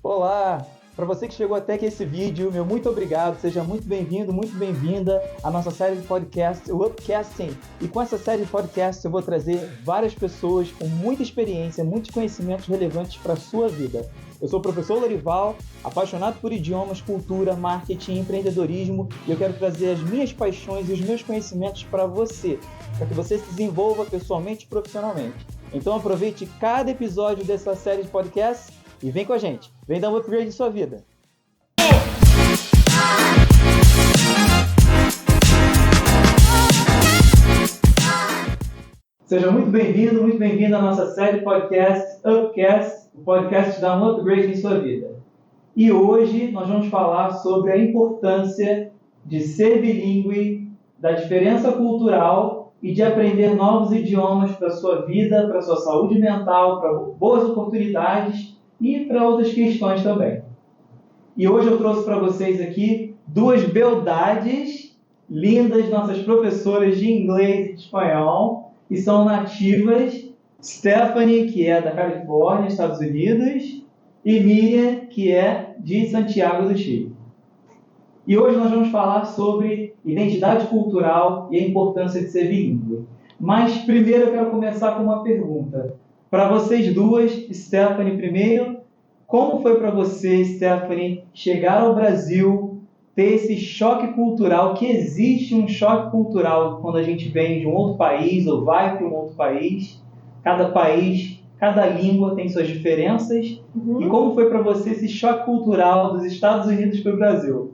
Olá! Para você que chegou até aqui esse vídeo, meu muito obrigado, seja muito bem-vindo, muito bem-vinda à nossa série de podcasts, o Upcasting. E com essa série de podcasts eu vou trazer várias pessoas com muita experiência, muitos conhecimentos relevantes para a sua vida. Eu sou o professor Lorival, apaixonado por idiomas, cultura, marketing e empreendedorismo, e eu quero trazer as minhas paixões e os meus conhecimentos para você, para que você se desenvolva pessoalmente e profissionalmente. Então aproveite cada episódio dessa série de podcasts e vem com a gente, vem dar um upgrade em sua vida. Seja muito bem-vindo, muito bem-vinda à nossa série de podcasts Upcast, o podcast que dá um upgrade em sua vida. E hoje nós vamos falar sobre a importância de ser bilíngue, da diferença cultural e de aprender novos idiomas para a sua vida, para a sua saúde mental, para boas oportunidades e para outras questões também. E hoje eu trouxe para vocês aqui duas beldades lindas, nossas professoras de inglês e de espanhol, e são nativas, Stephanie, que é da Califórnia, Estados Unidos, e Miriam, que é de Santiago do Chile. E hoje nós vamos falar sobre identidade cultural e a importância de ser bilíngue. Mas primeiro eu quero começar com uma pergunta. Para vocês duas, Stephanie primeiro, como foi para você, Stephanie, chegar ao Brasil, ter esse choque cultural, que existe um choque cultural quando a gente vem de um outro país ou vai para um outro país, cada língua tem suas diferenças. E como foi para você esse choque cultural dos Estados Unidos para o Brasil?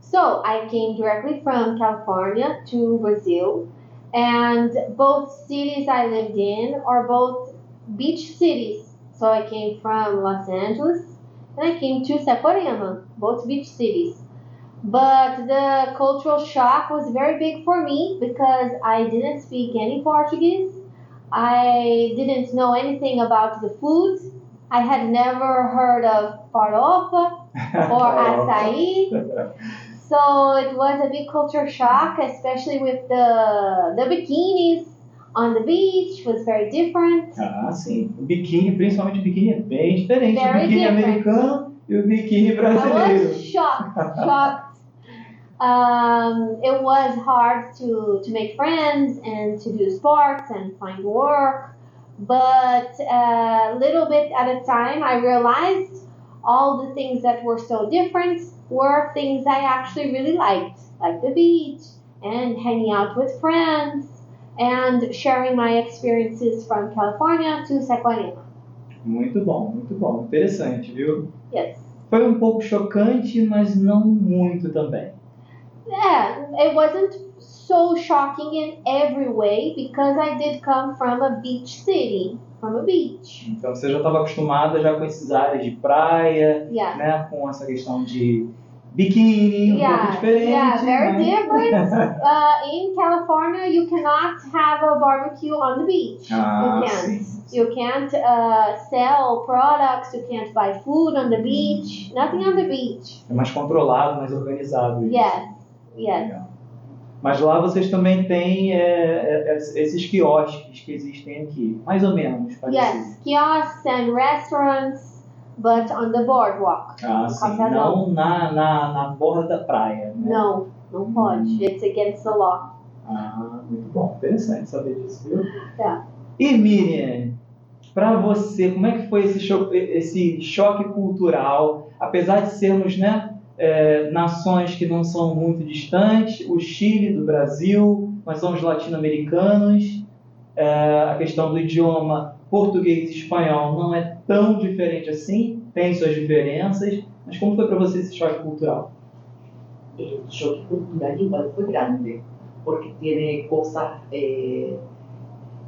So I came directly from California to Brazil, and both cities I lived in are both beach cities. So I came from Los Angeles and I came to Saquarema, both beach cities. But the cultural shock was very big for me because I didn't speak any Portuguese. I didn't know anything about the food. I had never heard of farofa or açaí. So it was a big culture shock, especially with the bikinis on the beach. Was very different. Ah, sim. O biquíni, principalmente o biquíni, é bem diferente do Very biquíni different. americano e o biquíni I brasileiro. was shocked. It was hard to make friends and to do sports and find work. But a little bit at a time, I realized all the things that were so different were things I actually really liked, like the beach and hanging out with friends and sharing my experiences from California to Saquarema. Muito bom. Interessante, viu? Yes. Foi um pouco chocante, mas não muito também. Yeah, it wasn't so shocking in every way because I did come from a beach city, from a beach. Então você já estava acostumada já com esses áreas de praia, Yeah. né? Com essa questão de biquíni, pouco diferente. Yeah, very né? different. In California, you cannot have a barbecue on the beach. Ah, You can't. sim. You can't sell products. You can't buy food on the beach. Nothing on the beach. É mais controlado, mais organizado. isso. Yes. Legal. Mas lá vocês também têm esses quiosques que existem aqui, mais ou menos parecido. Yes, kiosks and restaurants, but on the boardwalk. Ah, sim. Calçadão. Não na borda da praia, né? No, não pode. It's against the law. Ah, muito bom. Interessante saber disso, viu? Yeah. E Miriam, para você, como é que foi esse choque cultural? Apesar de sermos, né, nações que não são muito distantes, o Chile do Brasil, nós somos latino-americanos, a questão do idioma português e espanhol não é tão diferente assim, tem suas diferenças, mas como foi para você esse choque cultural? El choque cultural igual fue grande, porque tiene cosas,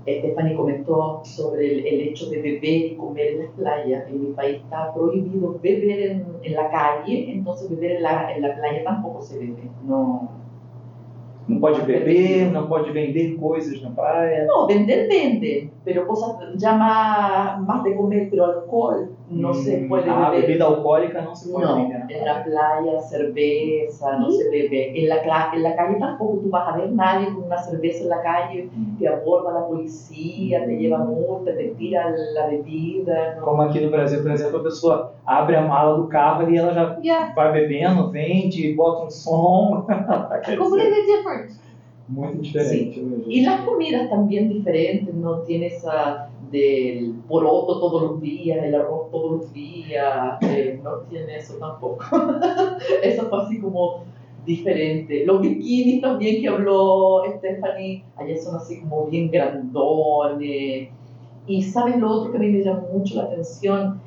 Stephanie comentó sobre el hecho de beber y comer en las playas. En mi país está prohibido beber en la calle, entonces beber en la playa tampoco se bebe. Não pode beber, não pode vender coisas na praia? No, venden, pero cosas ya más de comer, pero alcohol no se puede A beber. bebida alcoólica não se pode No, vender na en la praia. playa, cerveza, no se bebe. En la calle tampoco tú vas a ver nadie con una cerveza en la calle, te aborda la policía, te lleva multa, te tira la bebida. No. Como aqui no Brasil, por exemplo, a pessoa abre a mala do carro e ela já Yeah, vai bebendo, vende, bota um som. Quer dizer, completely different. muito diferente. né, Y gente? las comidas también diferentes, no tienes esa del poroto todos los días, el arroz todos los días, no tiene eso tampoco. Eso fue así como diferente. Los bikinis también que habló Stephanie, allá son así como bien grandones. Y sabes lo otro que a mí me llamó mucho la atención,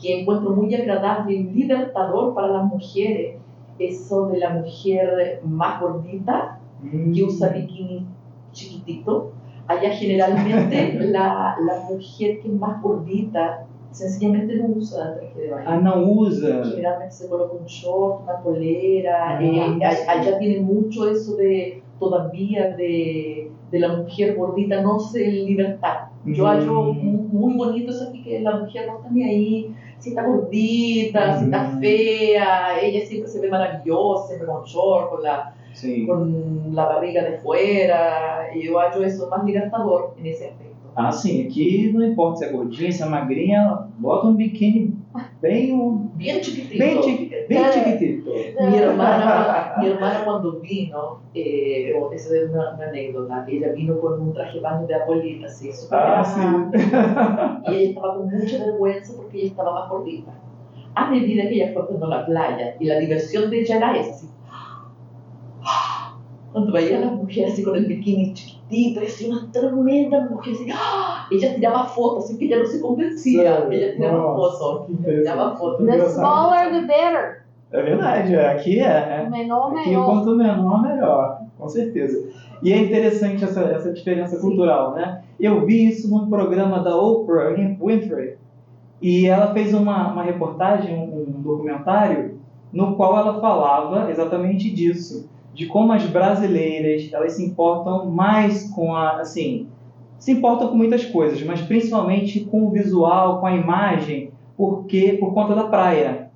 que encuentro muy agradable y libertador para las mujeres, eso de la mujer más gordita que usa bikini chiquitito. Allá generalmente la mujer que es más gordita sencillamente no usa traje de baño. Ah, não usa? Generalmente se coloca un short, una polera. Ah, Allá tiene mucho eso de todavía de la mujer gordita no se libertar. Yo hallo muy bonito eso aquí, que la mujer no está ni ahí, si está gordita, si está fea, ella siempre se ve maravillosa, siempre con short, Sim. con la barriga de fuera, y yo hallo eso más libertador en ese aspecto. Ah, sim. Aqui não importa se é gordinha, se é magrinha, bota um biquíni bem Bien chiquitito. bem chiquitito. Mi hermana cuando vino, esa es una anécdota, ella vino con un traje de baño de abuelita, así, súper Ah, grande, sim. y ella estaba con mucha vergüenza porque ella estaba más gordita. A medida que ella fue a la playa, y la diversión de ella era esa, así. Cuando veía a las mujeres así con el bikini chiquitito, y así una tremenda mujer, así, ¡ah! Ella tiraba fotos, así que ella no se convencía, Sério? ella tiraba Nossa, fotos, que interessante. tiraba fotos. The smaller, the better. É verdade, aqui é. Menor, Aqui melhor. quanto menor, melhor, com certeza. E é interessante essa diferença cultural, né? Eu vi isso num programa da Oprah Winfrey, e ela fez uma reportagem, um documentário, no qual ela falava exatamente disso, de como as brasileiras, elas se importam mais com se importam com muitas coisas, mas principalmente com o visual, com a imagem, por conta da praia.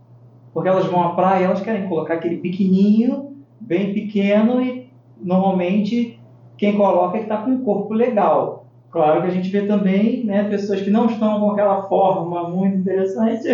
Porque elas vão à praia, elas querem colocar aquele biquininho bem pequeno e normalmente quem coloca é que está com um corpo legal. Claro que a gente vê também, né, pessoas que não estão com aquela forma muito interessante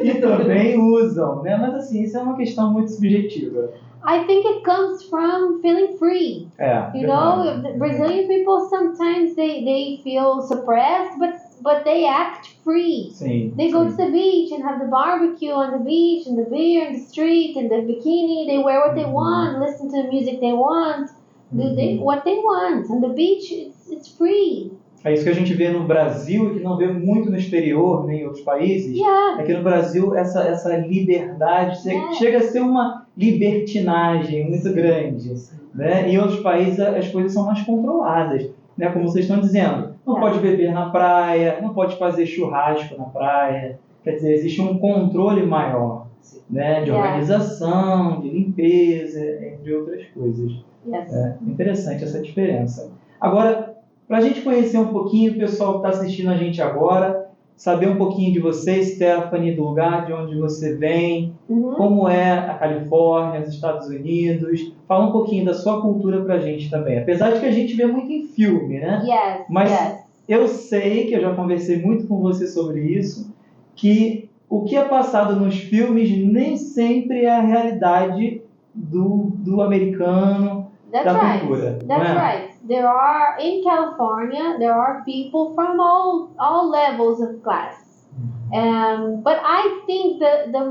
e também usam, né? Mas assim, isso é uma questão muito subjetiva. I think it comes from feeling free. É, You know, the Brazilian people sometimes they feel suppressed, but they act free. Sim. They go sim. to the beach and have the barbecue on the beach and the beer in the street and the bikini. They wear what they want, listen to the music they want, do what they want. On the beach, it's free. É isso que a gente vê no Brasil e que não vê muito no exterior, nem em outros países. Yeah. É que no Brasil essa liberdade chega a ser uma libertinagem muito grande, né? Em outros países as coisas são mais controladas, né? Como vocês estão dizendo, não pode beber na praia, não pode fazer churrasco na praia. Quer dizer, existe um controle maior, né? De organização, de limpeza, entre outras coisas. Yes. É interessante essa diferença. Agora, para a gente conhecer um pouquinho o pessoal que está assistindo a gente agora, saber um pouquinho de você, Stephanie, do lugar de onde você vem, como é a Califórnia, os Estados Unidos, fala um pouquinho da sua cultura para a gente também. Apesar de que a gente vê muito em filme, né? Yes. Mas yes. eu sei, que eu já conversei muito com você sobre isso, que o que é passado nos filmes nem sempre é a realidade do americano, That's da right. cultura. That's não é? right. There are in California. There are people from all levels of class. But I think the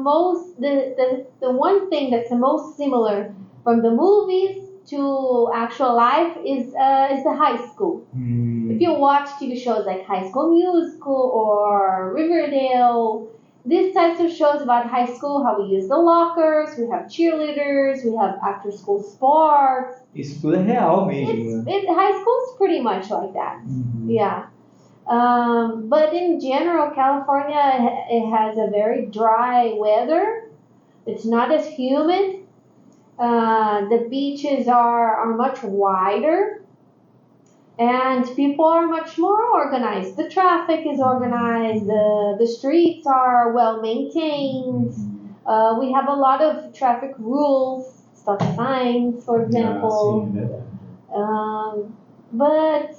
one thing that's the most similar from the movies to actual life is the high school. If you watch TV shows like High School Musical or Riverdale, these types of shows about high school, how we use the lockers, we have cheerleaders, we have after-school sports. Isso tudo é real mesmo. High school is pretty much like that. Yeah. But in general, California, it has a very dry weather. It's not as humid. The beaches are much wider. And people are much more organized. The traffic is organized, the streets are well maintained. We have a lot of traffic rules, stop signs, for example. Sim, é verdade. But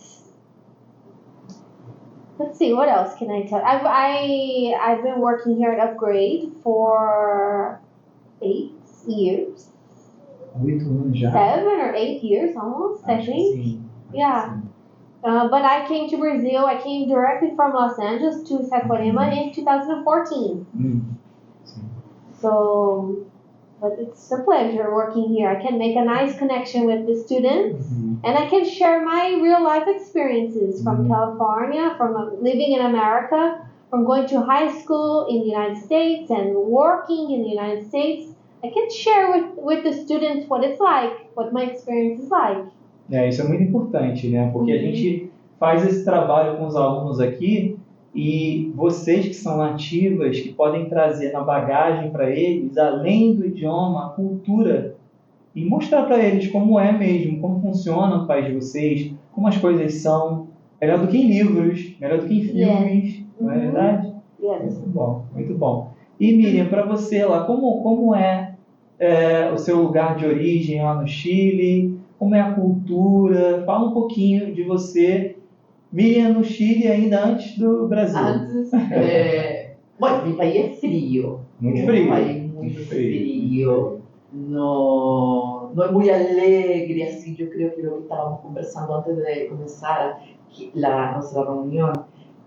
let's see, what else can I tell? I've been working here at Upgrade for 8 years, 8 anos já. 7 or 8 years almost, I Acho que think. sim. Yeah. But I came to Brazil. I came directly from Los Angeles to Saquarema in 2014. Sim. So, but it's a pleasure working here. I can make a nice connection with the students, and I can share my real life experiences from California, from living in America, from going to high school in the United States and working in the United States. I can share with the students what it's like, what my experience is like. Isso é muito importante, né? Porque a gente faz esse trabalho com os alunos aqui e vocês que são nativas, que podem trazer na bagagem para eles, além do idioma, a cultura, e mostrar para eles como é mesmo, como funciona o país de vocês, como as coisas são, melhor do que em livros, melhor do que em filmes, não é verdade? Yes. Muito bom, muito bom. E Miriam, para você lá, como é o seu lugar de origem lá no Chile? Como é a cultura? Fala um pouquinho de você, Miriam, no Chile, ainda antes do Brasil. Antes, bueno, mi país es frío. Muito Es frío. un país muy frío. No es muy alegre, así yo creo que lo que estábamos conversando antes de comenzar nuestra reunión,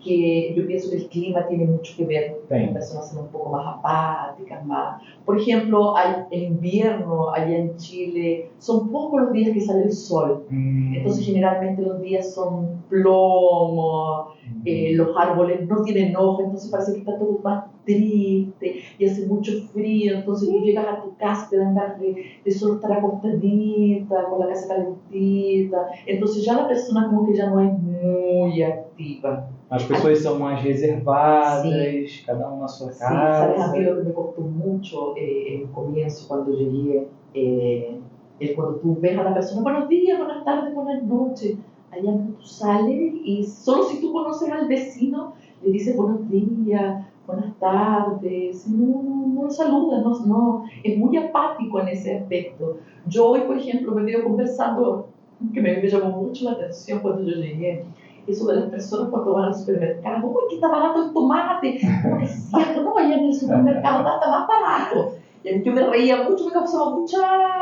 que yo pienso que el clima tiene mucho que ver con las personas son un poco más apáticas, más. Por ejemplo, el invierno allá en Chile son pocos los días que sale el sol, entonces generalmente los días son plomo, los árboles no tienen hojas, entonces parece que está todo más triste y hace mucho frío, entonces tú llegas a tu casa, te dan ganas de solo estar acostadita, con la casa calentita, entonces ya la persona como que ya no es muy activa. As pessoas são mais reservadas, sí. cada um na sua Sí, casa. sabes, a mí lo que me costó mucho en el comienzo cuando llegué, es cuando tú ves a la persona, buenos días, buenas tardes, buenas noches, allá tú sales y solo si tú conoces al vecino, le dices buenos días, buenas tardes, no lo saludas, no, es muy apático en ese aspecto. Yo hoy, por ejemplo, me veo conversando, que me llamó mucho la atención cuando yo llegué, eso de las personas cuando van al supermercado, uy, que está barato el tomate, como que es cierto, no, allá en el supermercado está más barato. Y yo me reía mucho, me causaba mucha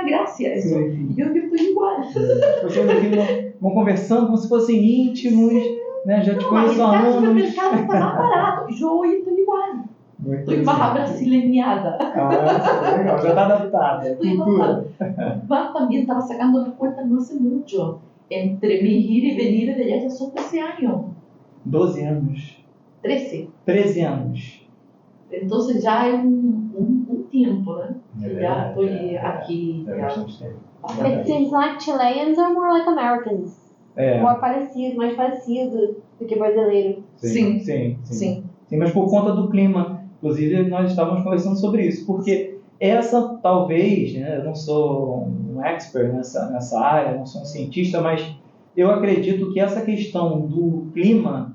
gracia eso. Sim. Y yo estoy igual. As pessoas aqui vão conversando como se fossem íntimos, né? Já te conheço há El anos. supermercado está más barato. Y yo hoy estoy igual. Muito Estoy más interessante. brasileñada. Ah, legal, já está adaptada. Estoy Cultura. Más también estaba sacando las cuentas no hace mucho. Entre mi ir y venir de allá ya son 13 años. 12 anos. 13. 13 anos. Entonces ya es un tiempo, ¿no? É Ya verdade, estoy aquí. É ya. bastante tempo. It seems like Chileans are more like Americans. É, More parecido, mais parecido do que brasileiro. sim. Sim, mas por conta do clima. Inclusive, nós estávamos conversando sobre isso, porque essa, talvez, né, eu não sou um expert nessa área, não sou um cientista, mas eu acredito que essa questão do clima,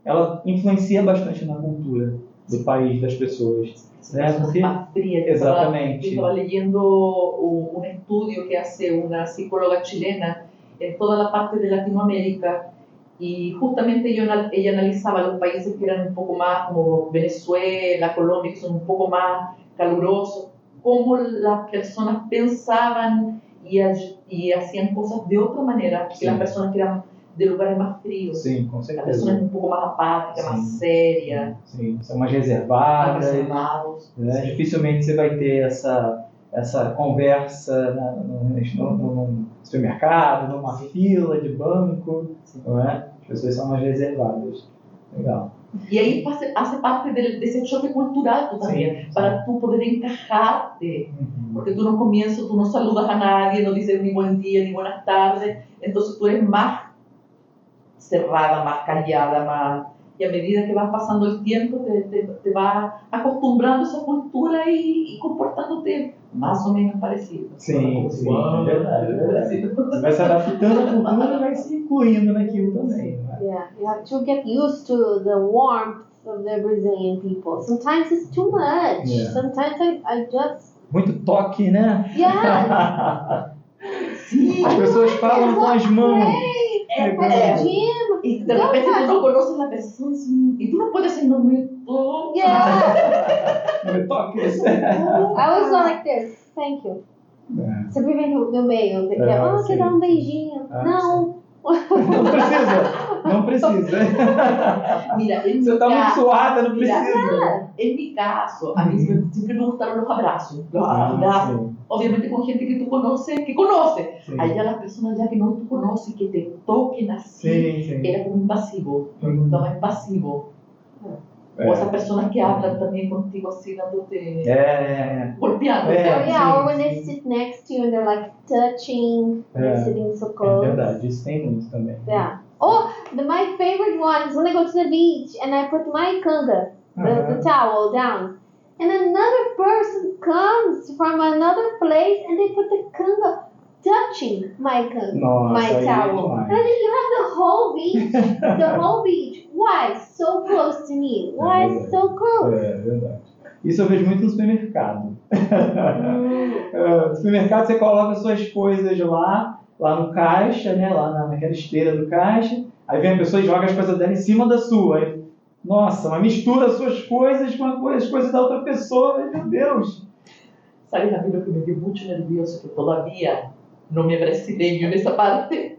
ela influencia bastante na cultura do país, das pessoas. Né? Porque, Más fría. exatamente. Yo estaba leyendo un estudio que hace una psicóloga chilena en toda la parte de Latinoamérica y justamente ella analizaba los países que eran un poco más como Venezuela, Colombia, que son un poco más calurosos, cómo las personas pensaban y hacían cosas de otra manera que las personas que eran de lugares más fríos. Sim, com Las certeza. personas un poco más apáticas, Sí. más serias, Sim, são mais más reservadas. reservados. Né? Dificilmente você vai ter essa conversa num supermercado, numa fila de banco, não é? As pessoas são mais reservadas. Legal. Y ahí hace parte de ese choque cultural tú también, Sí. para tú poder encajarte. Porque tú no comienzas, tú no saludas a nadie, no dices ni buen día ni buenas tardes, entonces tú eres más cerrada, más callada, más Y a medida que vas pasando el tiempo, te vas acostumbrando a esa cultura y comportándote más o menos parecido. Sim, é verdade, é verdade. Você vai se adaptando à cultura e vai se incluindo naquilo também. Né? Yeah, you have to get used to the warmth of the Brazilian people. Sometimes it's too much. Yeah. Sometimes I just Muito toque, né? yeah. As pessoas falam com as mãos. Gym. Y de repente tú no conoces a la persona y tú no puedes ser momento. Yeah. Me toque. I was like this. Thank you. Sempre vem no meio. Quer sim. dar um beijinho? Não. Não precisa. Mira, en Você mi está muito caso, suada, não mira, precisa. en mi caso, a mí siempre me gustaron los abrazos. Los abrazos. Sim, Obviamente con gente que tú conoces, que conoce. sim. Allá las personas ya que no tú conoces, que te toquen así, Sim, sim. era como invasivo, me gustaba invasivo. O esas personas que hablan también contigo así, dándote, golpeando. Oh yeah, sim, or when they sim. sit next to you and they're like touching, they're sitting so É close. verdade, isso tem muito também. Yeah. Oh, my favorite one is when I go to the beach and I put my kanga, the towel down, and another person comes from another place and they put the kanga touching my kanga, Nossa, my aí é towel. demais. And then you have the whole beach, the whole beach. Why so close to me? Why so close? É verdade. Isso eu vejo muito no supermercado. No supermercado você coloca suas coisas lá no caixa, né? Lá naquela esteira do caixa. Aí vem a pessoa e joga as coisas dela em cima da sua. Aí, nossa, mas mistura as suas coisas com as coisas da outra pessoa. Meu Deus! ¿Sabes a mí lo que me dio mucho nervioso? Que todavía no me brasileño en esa parte.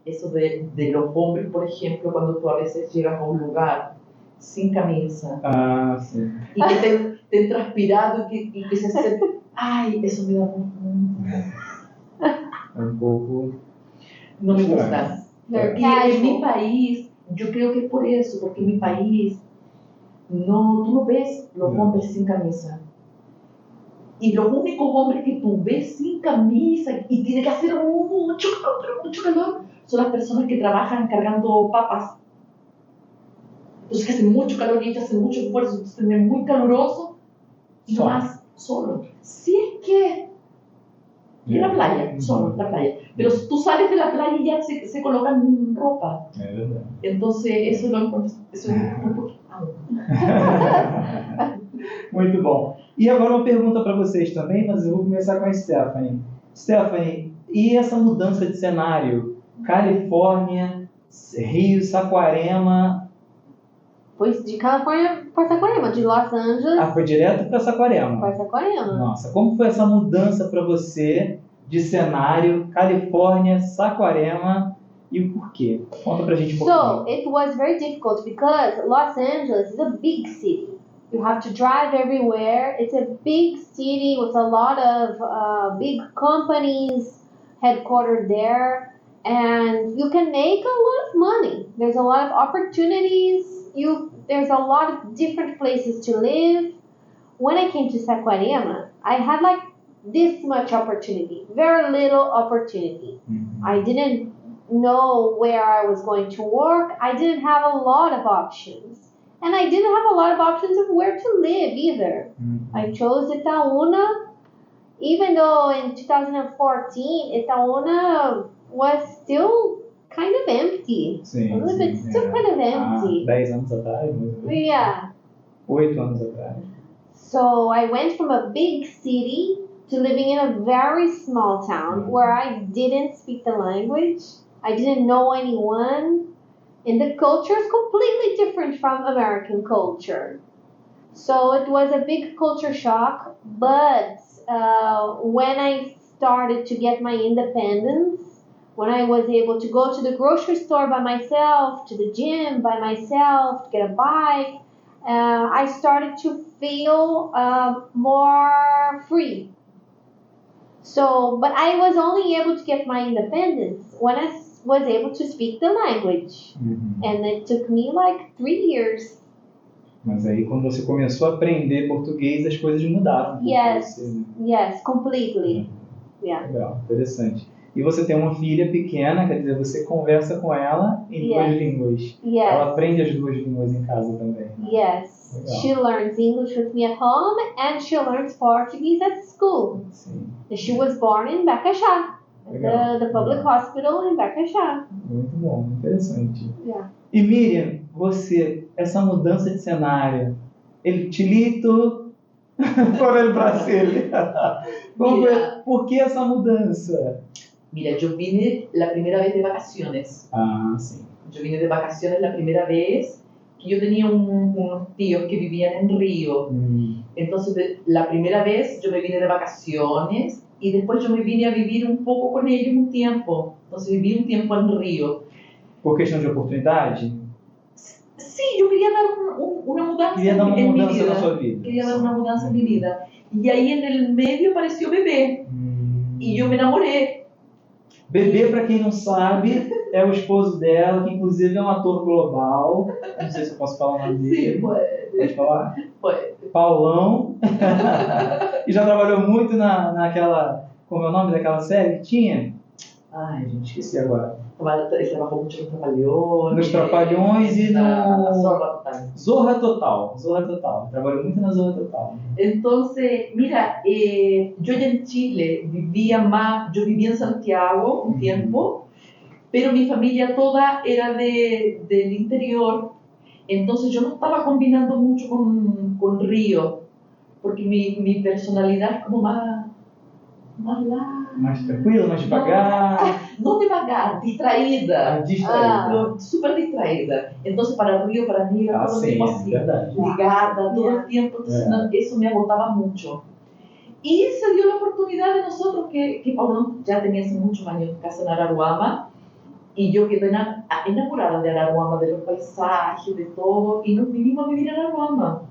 Eso de los hombres, por ejemplo, cuando tú a veces llegas a un lugar sin camisa Ah, sim. y que te transpirado y que se hace... Ay, eso me da Um pouco. no me gusta. They're Y en mi casual. país, yo creo que es por eso, porque en mi país no, tú no ves los No. hombres sin camisa. Y los únicos hombres que tú ves sin camisa y tiene que hacer mucho calor, pero mucho calor, son las personas que trabajan cargando papas. Entonces que hacen mucho calor y ellos hacen mucho esfuerzo, entonces es muy caluroso y Solo. más solo. Si es que en la playa, solo en la playa. Pero si tú sales de la playa y ya se colocan ropa. É verdade. Entonces eso lo encuentro, eso es un poquito. Muito bom. E agora uma pergunta para vocês também, mas eu vou começar com a Stephanie. Stephanie, e essa mudança de cenário? Califórnia, Rio, Saquarema. Foi de Califórnia para Saquarema, de Los Angeles Ah, foi direto para Saquarema. para Saquarema. Nossa, como foi essa mudança para você de cenário, Califórnia, Saquarema e o porquê? Conta pra gente um So pouquinho. it was very difficult because Los Angeles is a big city. You have to drive everywhere. It's a big city with a lot of big companies headquartered there, and you can make a lot of money. There's a lot of opportunities. There's a lot of different places to live. When I came to Saquarema, I had like this much opportunity, very little opportunity. I didn't know where I was going to work. I didn't have a lot of options. And I didn't have a lot of options of where to live either. I chose Itaúna, even though in 2014, Itaúna was still kind of empty. Sim, A little bit, sim, still é. kind of empty. 10 anos atrás, mais ou menos. Yeah. 8 anos atrás. So I went from a big city to living in a very small town where I didn't speak the language. I didn't know anyone. And the culture is completely different from American culture. So it was a big culture shock. But when I started to get my independence, when I was able to go to the grocery store by myself, to the gym by myself, to get a bike, I started to feel more free. So, but I was only able to get my independence when I was able to speak the language. And it took me like 3 years. Mas aí quando você começou a aprender português, as coisas mudaram. Yes, Você, né? yes, completely. Yeah. Legal, interessante. E você tem uma filha pequena, quer dizer, você conversa com ela em duas línguas. Yes. Ela aprende as duas línguas em casa também. Yes. Legal. She learns English with me at home and she learns Portuguese at school. Sim, She was born in Bacaxá, Legal. the public hospital in Bacaxá. muito bom, interessante. Yeah. E Miriam, você, essa mudança de cenário, el chilito por el Brasil. ¿Por qué esa mudanza? Mira, yo vine la primera vez de vacaciones. Ah, sí. Yo vine de vacaciones la primera vez que yo tenía unos tíos que vivían en Río. Entonces, la primera vez yo me vine de vacaciones y después yo me vine a vivir un poco con ellos un tiempo. Entonces, viví un tiempo en Río. Por questão de oportunidade? Sí, yo quería dar una mudanza Queria dar uma en mi mudança vida. na sua vida. Quería dar una mudanza en mi vida. Y ahí en el medio apareció Bebé. Y yo me enamoré. Bebê, para quem não sabe, é o esposo dela, que inclusive é um ator global. Não sei se eu posso falar o nome dele. Sí, pues. Pode falar? Pues. Paulão. E já trabalhou muito naquela... Como é o nome daquela série que tinha? Ai, gente, esqueci agora. Ele trabajó mucho en Trapalhões. Nos Trapalhões e na no... Zorra Total. Zorra Total. Zorra Total. Trabalhou muito na Zorra Total. Entonces, mira, yo ya en Chile yo vivía en Santiago un tiempo, pero mi familia toda era del interior, entonces yo no estaba combinando mucho con Río, porque mi personalidad es como más larga. Mais tranquilo, mais devagar. No devagar, distraída. Distraída. Pero súper distraída. Entonces, para Río, para mí era todo el sim, tiempo é así, verdade. ligada todo el tiempo. Entonces, eso me agotaba mucho. Y se dio la oportunidad de nosotros, que Paulón ya tenía hace muchos años casa en Araruama, y yo quedé enamorada de Araruama, de los paisajes, de todo, y nos vinimos a vivir en Araruama.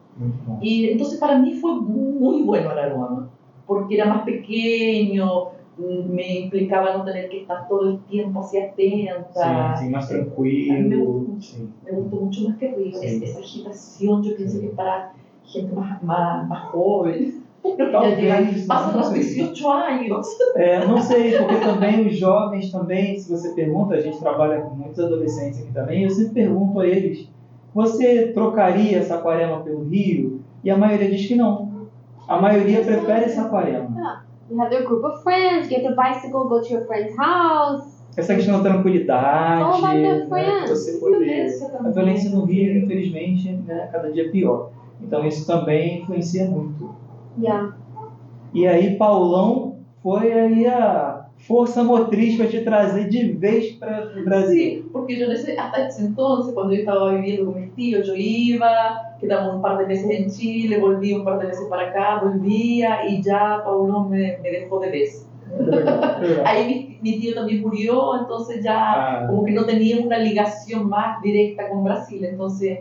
Y entonces, para mí fue muy bueno Araruama, porque era más pequeño, me implicaba no tener que estar todo el tiempo así atenta. Sim, mais A mí tranquilo. me gustó mucho más que Río. Esa agitación, yo pienso que es para gente más joven. Talvez, Passa não nos sei. 18 anos. Não sei, porque também os jovens também, se você pergunta, a gente trabalha com muitos adolescentes aqui também, eu sempre pergunto a eles, você trocaria Saquarema pelo Rio? E a maioria diz que não. A maioria prefere Saquarema. You have your group of friends, get a bicycle, go to your friend's house. Essa questão da tranquilidade, All about the né, friends. você poder... Violência também. A violência no Rio, infelizmente, né, cada dia pior. Então isso também influencia muito. Yeah. E aí Paulão foi aí a força motriz para te trazer de vez para o Brasil. Sí, porque yo hasta ese entonces, cuando yo estaba viviendo con mis tíos, yo iba, quedamos un par de meses en Chile, volví un par de meses para acá, volvía y ya Paulón me dejó de vez. Ahí mi tío también murió, entonces ya como que no tenía una ligación más directa con Brasil, entonces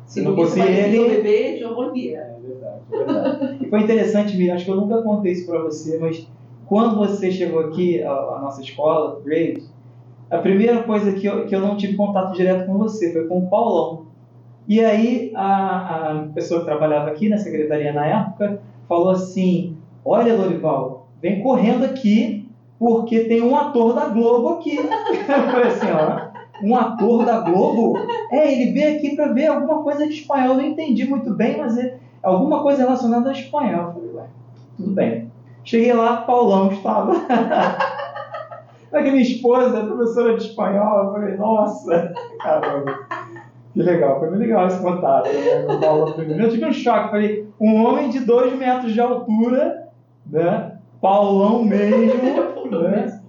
si no hubiese aparecido bebé, yo volvía. É verdade, é verdade. E foi interessante, Miriam, acho que eu nunca contei isso para você, mas quando você chegou aqui à nossa escola, Grade, a primeira coisa que eu não tive contato direto com você foi com o Paulão. E aí a pessoa que trabalhava aqui na secretaria na época falou assim, olha Lorival, vem correndo aqui porque tem um ator da Globo aqui. Eu falei assim, ó, um ator da Globo? Ele veio aqui para ver alguma coisa de espanhol, eu não entendi muito bem, mas é alguma coisa relacionada ao espanhol. Eu falei, ué, tudo bem. Cheguei lá, Paulão estava. Aqui minha esposa, professora de espanhol, eu falei, nossa, caramba. Que legal, foi muito legal esse contato, né, com o Paulão primeiro. Eu tive um choque, falei, um homem de 2 metros de altura, né, Paulão mesmo, né,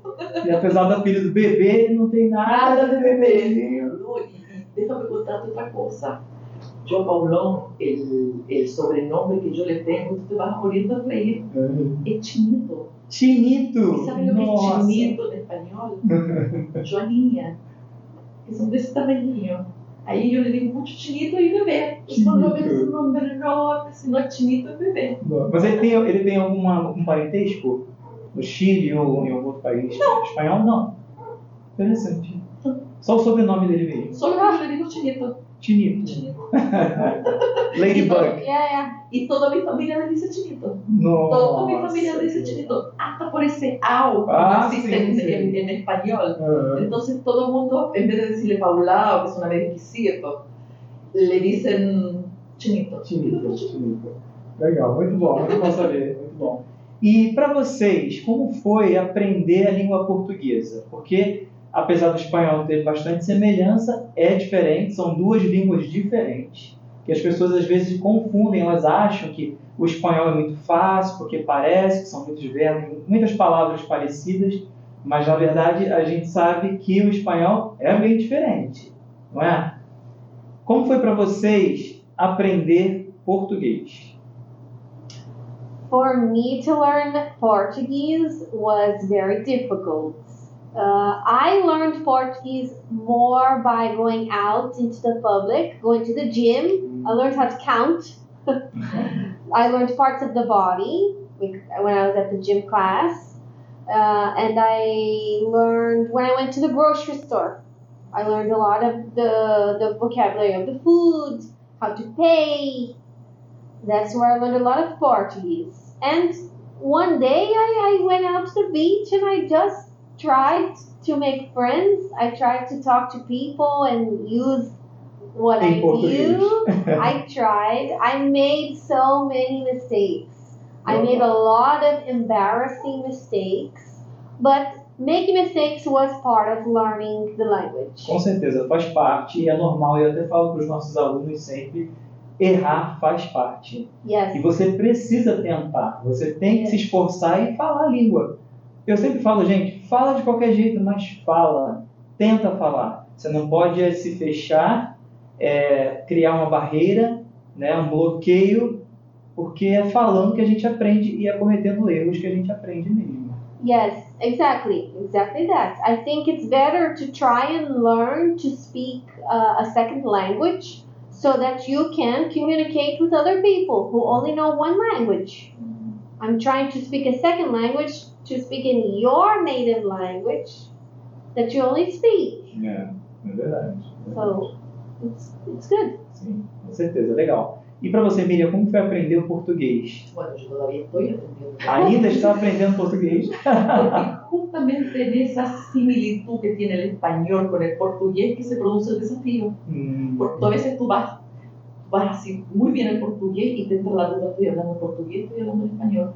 e apesar do apelido bebê, não tem nada de bebezinho. No, y déjame contarte otra cosa. Yo, Paulón, el sobrenombre que yo le tengo, tú te vas a morir de reír, es Chinito. Chinito! ¿Y sabes lo que es Chinito en español? Joaninha, que son de ese tamaño. Ahí yo le digo mucho Chinito y bebé. Eso no es un nombre enorme, sino Chinito y bebé. Mas ele tem algum parentesco no Chile ou em algum outro país? Não. Espanhol, não. Interessante. Só o sobrenome dele mesmo. Solo que yo le digo Chinito. Chinito. Chinito. Ladybug. Yeah. Y toda mi familia me dice Chinito. Nossa. Toda mi familia me dice Chinito. Hasta por ese AU que Ah, no existe sí, sí. en español. Ah, Entonces todo el mundo, en vez de decirle Paulao, que suena medio esquisito, le dicen Chinito. Chinito. Legal, muito bom saber, muito bom. E para vocês, como foi aprender a língua portuguesa? Porque, apesar do espanhol ter bastante semelhança, é diferente, são duas línguas diferentes, que as pessoas às vezes confundem, elas acham que o espanhol é muito fácil, porque parece que são muitos verbos, muitas palavras parecidas, mas na verdade a gente sabe que o espanhol é bem diferente, não é? Como foi para vocês aprender português? For me to learn Portuguese was very difficult. I learned Portuguese more by going out into the public, going to the gym. I learned how to count. I learned parts of the body when I was at the gym class. And I learned when I went to the grocery store. I learned a lot of the vocabulary of the food, how to pay. That's where I learned a lot of Portuguese. And one day I went out to the beach and I just tried to make friends. I tried to talk to people and use what I knew. I tried. I made so many mistakes. I made a lot of embarrassing mistakes. But making mistakes was part of learning the language. Com certeza, faz parte e é normal. Eu até falo para os nossos alunos sempre, errar faz parte. Yes. E você precisa tentar, você tem que se esforçar e falar a língua. Eu sempre falo, gente, fala de qualquer jeito, mas fala, tenta falar. Você não pode se fechar, criar uma barreira, né, um bloqueio, porque é falando que a gente aprende e é cometendo erros que a gente aprende mesmo. Yes, exactly that. I think it's better to try and learn to speak a second language so that you can communicate with other people who only know one language. I'm trying to speak a second language, to speak in your native language that you only speak. É verdade. So, it's good. Sim, com certeza, legal. E para você, Miriam, como foi aprender o português? Bueno, yo todavía estoy aprendiendo. Ainda está aprendendo português? Porque justamente en esa similitud que tiene el español con el portugués que se produce el desafío. Porque a veces tú vas así muy bien en portugués y te entra la duda, estoy hablando en portugués, estoy hablando en español.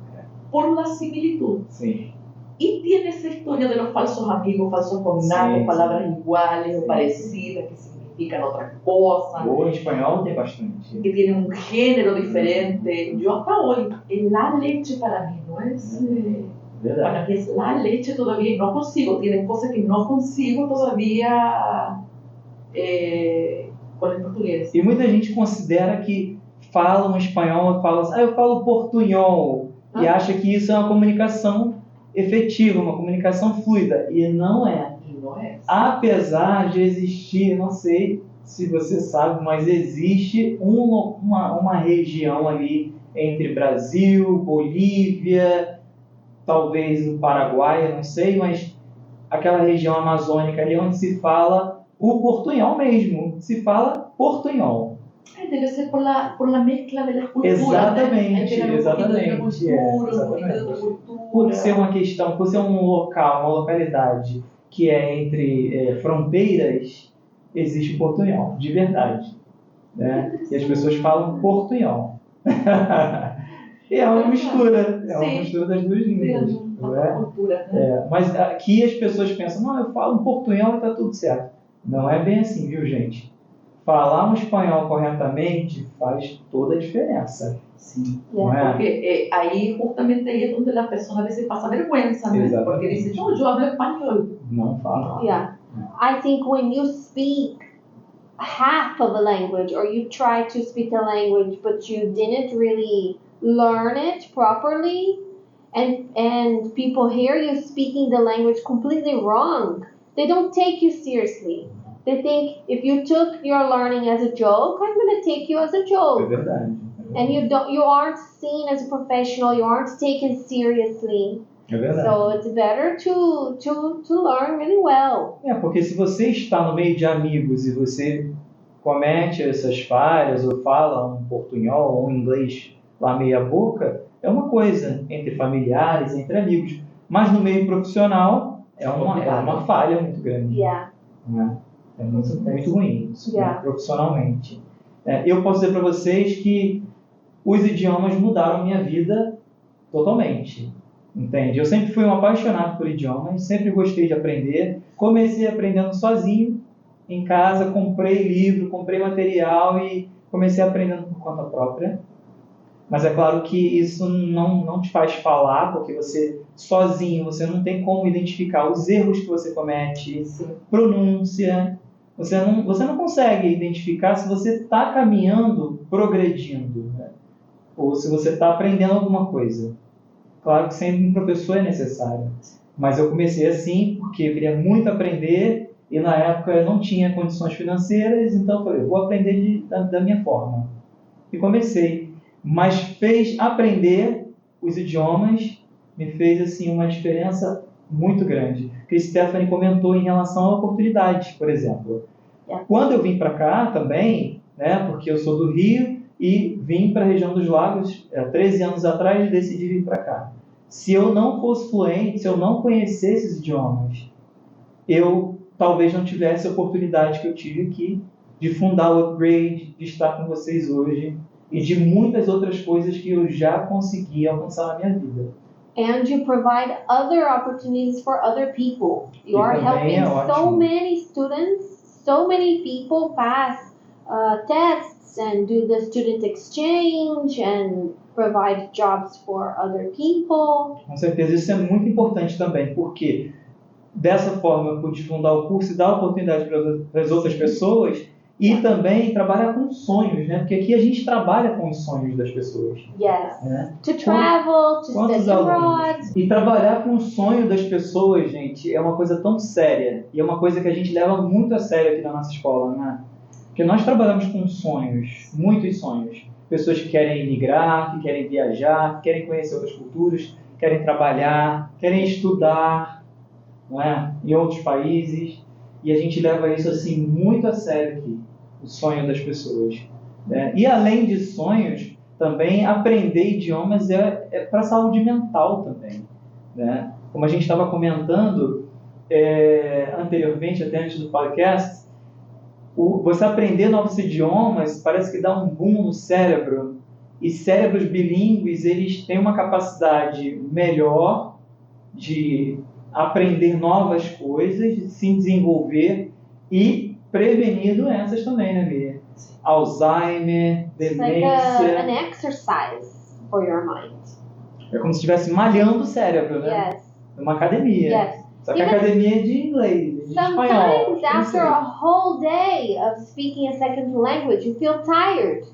Por la similitud. Sí. Y tiene esa historia de los falsos amigos, falsos cognatos, Sí, palabras sí. iguales Sí. o parecidas que significan otra cosa. O em espanhol tem bastante. Que tienen un género diferente. Yo hasta hoy, la leche para mí no es... Verdade. Para mí es la leche todavía y no consigo. Tienen cosas que no consigo todavía con el portugués. E muita gente considera que fala um espanhol, fala assim, eu falo portunhol, e acha que isso é uma comunicação efetiva, uma comunicação fluida, e não é. Y no es. Apesar de existir, não sei se você sabe, mas existe uma região ali entre Brasil, Bolívia, talvez o Paraguai, eu não sei, mas aquela região amazônica ali onde se fala o portunhol mesmo, se fala portunhol. Debe ser por la mezcla de las culturas. Exatamente, ¿no? exatamente. Un poquito de una cultura, un poquito de otra Por cultura. ser uma questão, por ser um local, uma localidade que é entre fronteiras, existe o portunhol, de verdade. Né? E as pessoas falam portunhol. E é uma mistura, das duas línguas. Não é? Cultura, né? Mas aqui as pessoas pensam, não, eu falo um portunhol e está tudo certo. Não é bem assim, viu, gente? Falar um espanhol corretamente faz toda a diferença. Sí. Não é? Porque ahí, justamente ahí es donde la persona a veces pasa vergüenza, ¿no? Exactamente. Porque dice, no, yo hablo español. Não fala. Yeah. I think when you speak half of a language or you try to speak a language but you didn't really learn it properly and people hear you speaking the language completely wrong, they don't take you seriously. They think if you took your learning as a joke, I'm going to take you as a É joke. verdade. And you aren't seen as a professional, you aren't taken seriously. É verdade. So it's better to learn really well. Porque se você está no meio de amigos e você comete essas falhas ou fala um portunhol ou um inglês lá meia boca, é uma coisa entre familiares, entre amigos. Mas no meio profissional é uma falha muito grande. Yeah. Né? É muito ruim isso, Yeah. profissionalmente. Eu posso dizer para vocês que os idiomas mudaram minha vida totalmente. Entende? Eu sempre fui um apaixonado por idiomas, sempre gostei de aprender. Comecei aprendendo sozinho, em casa, comprei livro, comprei material e comecei aprendendo por conta própria. Mas é claro que isso não te faz falar, porque você, sozinho, você não tem como identificar os erros que você comete, pronúncia. Você não consegue identificar se você está caminhando, progredindo, né? Ou se você está aprendendo alguma coisa. Claro que sempre um professor é necessário. Mas eu comecei assim porque eu queria muito aprender e na época eu não tinha condições financeiras, então eu falei, eu vou aprender da minha forma. E comecei. Mas fez aprender os idiomas, me fez assim uma diferença muito grande. Que Stephanie comentou em relação a oportunidades, por exemplo. Quando eu vim para cá também, né, porque eu sou do Rio e vim para a região dos Lagos, 13 anos atrás decidi vir para cá. Se eu não fosse fluente, se eu não conhecesse os idiomas, eu talvez não tivesse a oportunidade que eu tive aqui de fundar o Upgrade, de estar com vocês hoje e de muitas outras coisas que eu já consegui alcançar na minha vida. And you provide other opportunities for other people. You are helping so many students, so many people pass tests and do the student exchange and provide jobs for other people. Com certeza, isso é muito importante também, porque dessa forma eu pude fundar o curso e dar oportunidade para as outras pessoas e também trabalhar com sonhos, né? Porque aqui a gente trabalha com os sonhos das pessoas. Yes. Né? To travel, to study abroad. E trabalhar com o sonho das pessoas, gente, é uma coisa tão séria. E é uma coisa que a gente leva muito a sério aqui na nossa escola, né? Porque nós trabalhamos com sonhos, muitos sonhos. Pessoas que querem migrar, que querem viajar, que querem conhecer outras culturas, querem trabalhar, querem estudar, não é? Em outros países. E a gente leva isso assim muito a sério aqui, o sonho das pessoas. Né? E além de sonhos, também aprender idiomas é para a saúde mental também. Né? Como a gente estava comentando anteriormente, até antes do podcast, você aprender novos idiomas parece que dá um boom no cérebro. E cérebros bilíngues, eles têm uma capacidade melhor de aprender novas coisas, de se desenvolver e prevenir doenças também, né, Miriam? Alzheimer, demência. Like an exercise for your mind. É como se estivesse malhando o cérebro, né? Yes. Numa academia. Yes. Só que a academia é de inglês, de espanhol. Sometimes after a whole day of speaking a second language, you feel tired,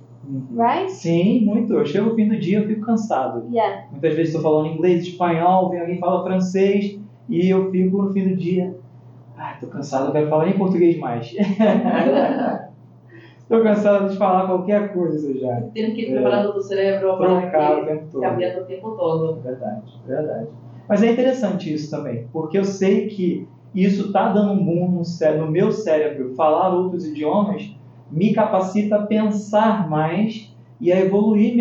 right? Sim, muito. Eu chego no fim do dia, eu fico cansado. Yeah. Muitas vezes estou falando inglês, espanhol, vem alguém que fala francês e eu fico no fim do dia. Estou cansado, eu quero falar nem português mais. Estou cansado de falar qualquer coisa já. Tienes que ir preparando tu cerebro Trocar o para tempo todo. cambiando o tempo todo. Verdade, verdade. Mas é interessante isso também, porque eu sei que isso está dando um boom no meu cérebro. Falar outros idiomas me capacita a pensar mais e a evoluir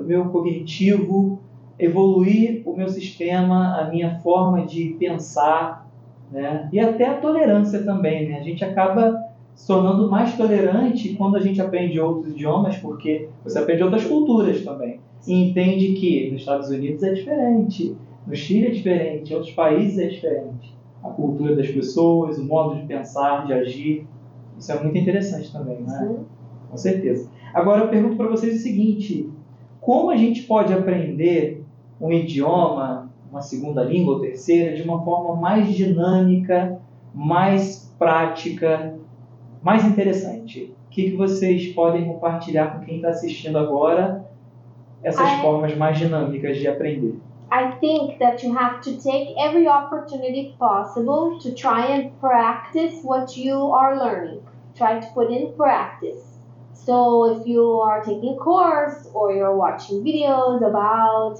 meu cognitivo, evoluir o meu sistema, a minha forma de pensar, né? E até a tolerância também, né? A gente acaba se tornando mais tolerante quando a gente aprende outros idiomas, porque você aprende outras culturas também. E entende que nos Estados Unidos é diferente, no Chile é diferente, em outros países é diferente. A cultura das pessoas, o modo de pensar, de agir, isso é muito interessante também, né? Sim. Com certeza. Agora eu pergunto para vocês o seguinte: como a gente pode aprender um idioma, uma segunda língua ou terceira, de uma forma mais dinâmica, mais prática, mais interessante? O que vocês podem compartilhar com quem está assistindo agora, essas formas mais dinâmicas de aprender? I think that you have to take every opportunity possible to try and practice what you are learning. Try to put in practice. So if you are taking a course or you're watching videos about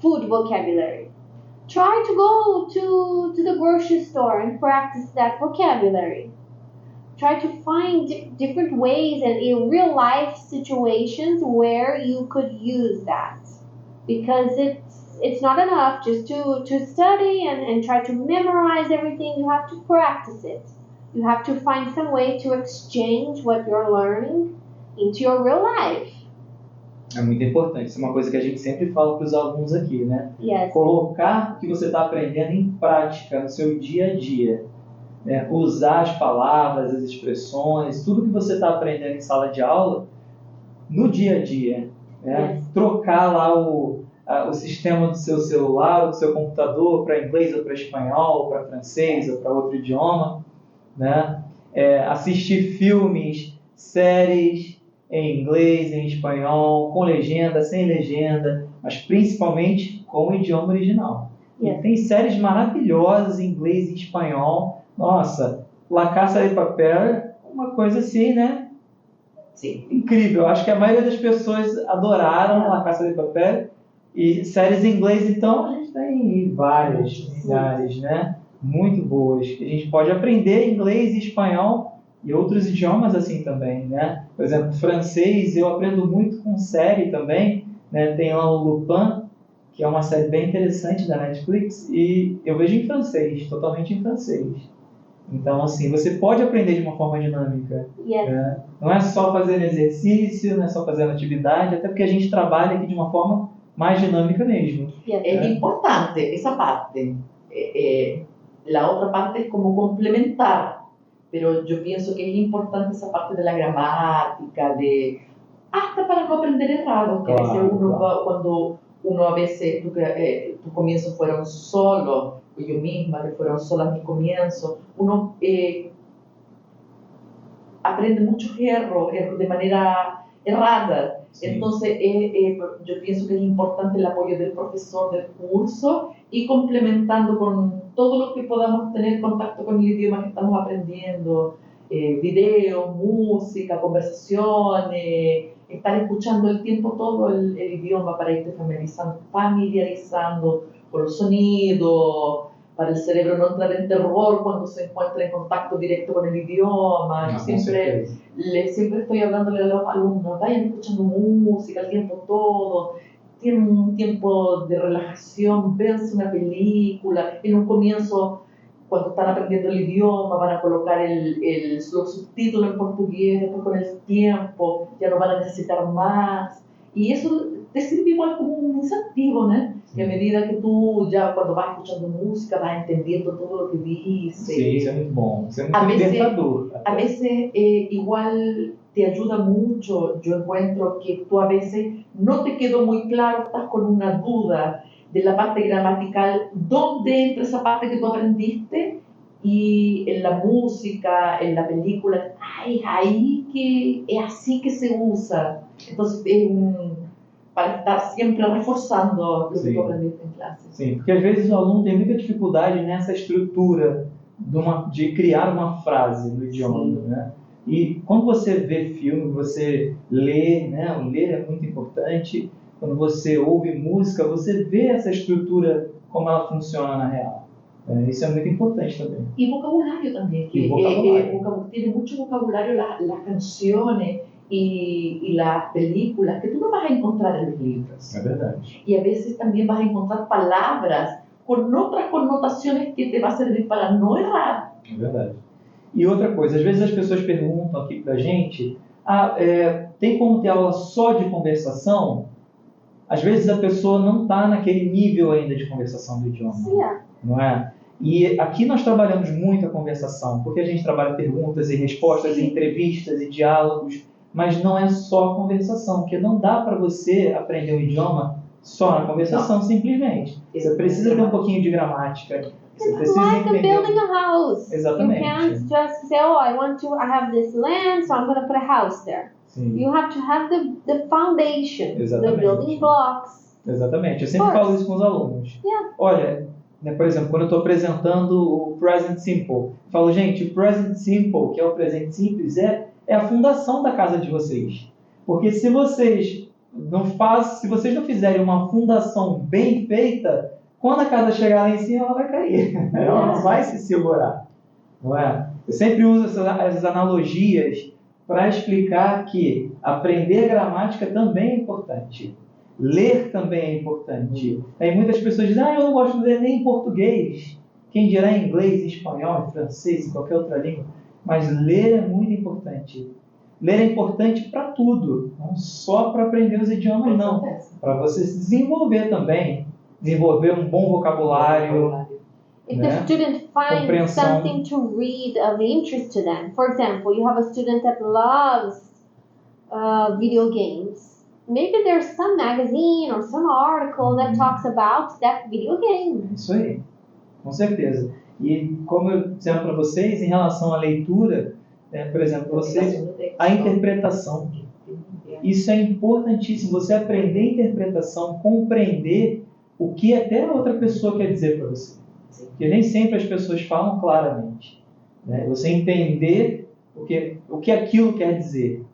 food vocabulary. Try to go to the grocery store and practice that vocabulary. Try to find different ways and in real life situations where you could use that. Because it's not enough just to study and try to memorize everything. You have to practice it. You have to find some way to exchange what you're learning into your real life. É muito importante. Isso é uma coisa que a gente sempre fala para os alunos aqui, né? Yes. Colocar o que você está aprendendo em prática no seu dia a dia. Né? Usar as palavras, as expressões, tudo que você está aprendendo em sala de aula, no dia a dia. Né? Yes. Trocar lá o sistema do seu celular, do seu computador para inglês ou para espanhol, para francês ou para outro idioma. Né? Assistir filmes, séries em inglês, em espanhol, com legenda, sem legenda, mas principalmente com o idioma original. Yes. E tem séries maravilhosas em inglês e espanhol. Nossa, La Casa de Papel, uma coisa assim, né? Sim. Incrível. Acho que a maioria das pessoas adoraram La Casa de Papel. E séries em inglês, então, a gente tem várias, milhares, né? Muito boas. Que a gente pode aprender inglês e espanhol e outros idiomas assim também, né? Por exemplo, francês eu aprendo muito com série também, né? Tem lá o Lupin, que é uma série bem interessante da Netflix, e eu vejo em francês, totalmente em francês. Então, assim, você pode aprender de uma forma dinâmica. Yes. Né? Não é só fazendo exercício, não é só fazendo atividade, até porque a gente trabalha aqui de uma forma mais dinâmica mesmo. Yes. Es importante esa parte. La otra parte es como complementar, pero yo pienso que es importante esa parte de la gramática, hasta para no aprender errado, que a veces cuando uno a veces, tus comienzos fueron solos, o yo misma, que fueron solas mis comienzos, uno aprende muchos errores de manera errada. Sí. Entonces, yo pienso que es importante el apoyo del profesor del curso y complementando con todo lo que podamos tener contacto con el idioma que estamos aprendiendo, videos, música, conversaciones, estar escuchando el tiempo todo el idioma para irte familiarizando con los sonidos, para el cerebro no entrar en terror cuando se encuentra en contacto directo con el idioma. No, siempre estoy hablándole a los alumnos, vayan escuchando música, el tiempo todo, tienen un tiempo de relajación, véanse una película. En un comienzo, cuando están aprendiendo el idioma, van a colocar los subtítulos en portugués, después con el tiempo ya no van a necesitar más. Y eso te sirve igual como un incentivo, ¿no? Que a medida que tú ya cuando vas escuchando música vas entendiendo todo lo que dice. Sí, eso es muy bueno, eso es muy libertador. A veces igual te ayuda mucho. Yo encuentro que tú a veces no te quedó muy claro, estás con una duda de la parte gramatical, dónde entra esa parte que tú aprendiste, y en la música, en la película, ahí que es así que se usa. Entonces para estar sempre reforçando o que tu aprendiste em classe. Sim, porque às vezes o aluno tem muita dificuldade nessa estrutura de criar uma frase no idioma, né? E quando você vê filme, você lê, né? O ler é muito importante. Quando você ouve música, você vê essa estrutura, como ela funciona na real. Isso é muito importante também. E vocabulário também. Que tiene mucho vocabulário las canciones y las películas que tú no vas a encontrar en los libros. Es verdad. Y a veces también vas a encontrar palabras con otras connotaciones que te va a servir para no errar. É verdade. E outra coisa, às vezes as pessoas perguntam aqui pra gente, tem como ter aula só de conversação? Às vezes a pessoa não está naquele nível ainda de conversação do idioma. Sim. Não é? E aqui nós trabalhamos muito a conversação, porque a gente trabalha perguntas e respostas, e entrevistas e diálogos, mas não é só conversação, porque não dá para você aprender um idioma só na conversação, simplesmente. Você precisa ter um pouquinho de gramática. Você precisa like entender. building a house. Exatamente. You can't just say, I have this land, so I'm going to put a house there. Sim. You have to have the foundation, Exatamente. the building blocks. Exatamente. Eu sempre falo isso com os alunos. Yeah. Olha, né, por exemplo, quando eu estou apresentando o Present Simple, eu falo, gente, o Present Simple, que é o presente simples, é a fundação da casa de vocês. Porque se vocês se vocês não fizerem uma fundação bem feita, quando a casa chegar lá em cima, ela vai cair. Ela não vai se segurar. Não é? Eu sempre uso essas analogias para explicar que aprender gramática também é importante. Ler também é importante. Aí muitas pessoas dizem, eu não gosto de ler nem em português. Quem dirá em inglês, em espanhol, em francês, em qualquer outra língua. Mas ler é muito importante. Ler é importante para tudo, não só para aprender os idiomas, não. Para você se desenvolver também. Desenvolver um bom vocabulário. If the student finds Compreensão. something to read of interest to them, for example, you have a student that loves video games. Maybe there's some magazine or some article that talks about that video game. Isso aí, com certeza. E como eu disse para vocês, em relação à leitura, por exemplo, a interpretação. Isso é importantíssimo. Você aprender a interpretação, compreender o que até a outra pessoa quer dizer para você. Porque nem sempre as pessoas falam claramente. Né? Você entender o que aquilo quer dizer.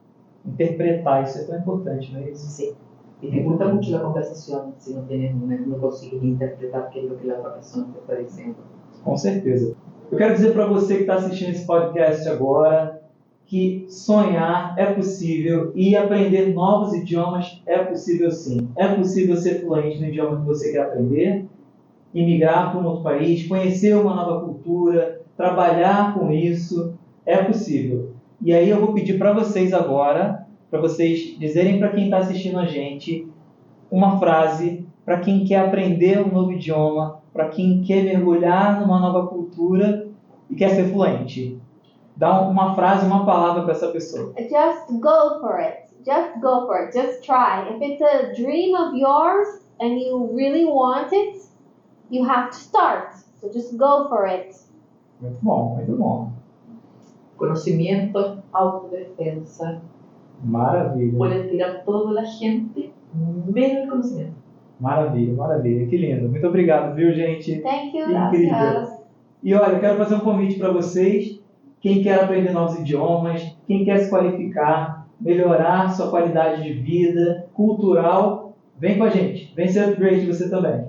Interpretar, isso é tão importante, não é isso? Sí. Dificulta mucho la conversación si no consigues interpretar qué es lo que la otra persona te está diciendo. Com certeza. Eu quero dizer para você que está assistindo esse podcast agora que sonhar é possível e aprender novos idiomas é possível sim. É possível ser fluente no idioma que você quer aprender, imigrar para um outro país, conhecer uma nova cultura, trabalhar com isso, é possível. E aí eu vou pedir para vocês agora, para vocês dizerem para quem está assistindo a gente uma frase para quem quer aprender um novo idioma, para quem quer mergulhar numa nova cultura e quer ser fluente. Dá uma frase, uma palavra para essa pessoa. Just go for it. Just go for it. Just try. If it's a dream of yours and you really want it, you have to start. So just go for it. Muito bom, muito bom. Conocimiento, autodefensa. Maravilha. Puede tirar toda la gente, menos el conocimiento. Maravilha, maravilha. Que lindo. Muito obrigado, viu, gente? Thank you. Incrível. Gracias. E olha, eu quero fazer um convite para vocês. Quem quer aprender novos idiomas, quem quer se qualificar, melhorar sua qualidade de vida, cultural, vem com a gente. Vem ser upgrade você também.